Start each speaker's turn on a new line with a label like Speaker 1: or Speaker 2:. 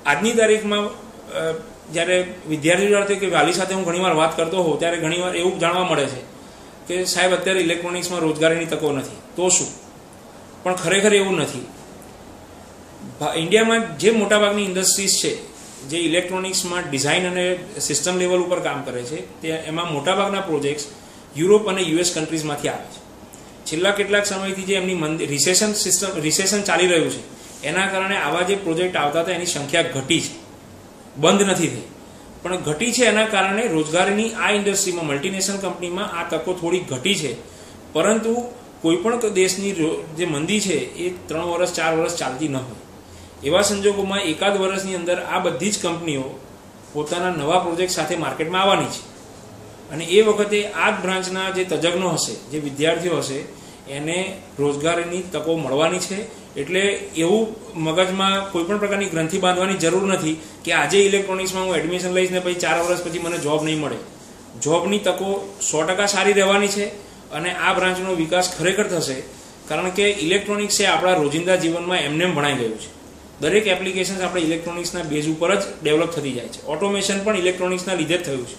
Speaker 1: આજની તારીખમાં જ્યારે વિદ્યાર્થી કે વાલી સાથે હું ઘણીવાર વાત કરતો હોઉં ત્યારે ઘણીવાર એવું જાણવા મળે છે કે સાહેબ અત્યારે ઇલેક્ટ્રોનિક્સમાં રોજગારીની તકો નથી, તો શું? પણ ખરેખર એવું નથી. ઇન્ડિયામાં જે મોટાભાગની ઇન્ડસ્ટ્રીઝ છે જે ઇલેક્ટ્રોનિક્સમાં ડિઝાઇન અને સિસ્ટમ લેવલ ઉપર કામ કરે છે, તે એમાં મોટાભાગના પ્રોજેક્ટ્સ યુરોપ અને યુએસ કન્ટ્રીઝમાંથી આવે છે. છેલ્લા કેટલાક સમયથી જે એમની રિસેશન ચાલી રહ્યું છે એના કારણે આવા જે પ્રોજેક્ટ આવતા હતા એની સંખ્યા ઘટી છે, બંધ નથી થઈ, પણ ઘટી છે. એના કારણે રોજગારીની આ ઇન્ડસ્ટ્રીમાં મલ્ટીનેશનલ કંપનીમાં આ તકો થોડી ઘટી છે. પરંતુ કોઈપણ દેશની જે મંદી છે એ 3 વર્ષ 4 વર્ષ ચાલતી ન હોય. એવા સંજોગોમાં એકાદ વર્ષની અંદર આ બધી જ કંપનીઓ પોતાના નવા પ્રોજેક્ટ સાથે માર્કેટમાં આવવાની છે અને એ વખતે આ જ બ્રાન્ચના જે તજજ્ઞો હશે, જે વિદ્યાર્થીઓ હશે, એને રોજગારીની તકો મળવાની છે. એટલે એવું મગજમાં કોઈપણ પ્રકારની ગ્રંથિ બાંધવાની જરૂર નથી કે આજે ઇલેક્ટ્રોનિક્સમાં હું એડમિશન લઈશ ને પછી 4 વર્ષ પછી મને જોબ નહીં મળે. જોબની તકો 100% સારી રહેવાની છે અને આ બ્રાન્ચનો વિકાસ ખરેખર થશે. કારણ કે ઇલેક્ટ્રોનિક્સ એ આપણા રોજિંદા જીવનમાં એમને ભણાઈ ગયું છે. દરેક એપ્લિકેશન આપણે ઇલેક્ટ્રોનિક્સના બેઝ ઉપર જ ડેવલપ થતી જાય છે. ઓટોમેશન પણ ઇલેક્ટ્રોનિક્સના લીધે જ થયું છે.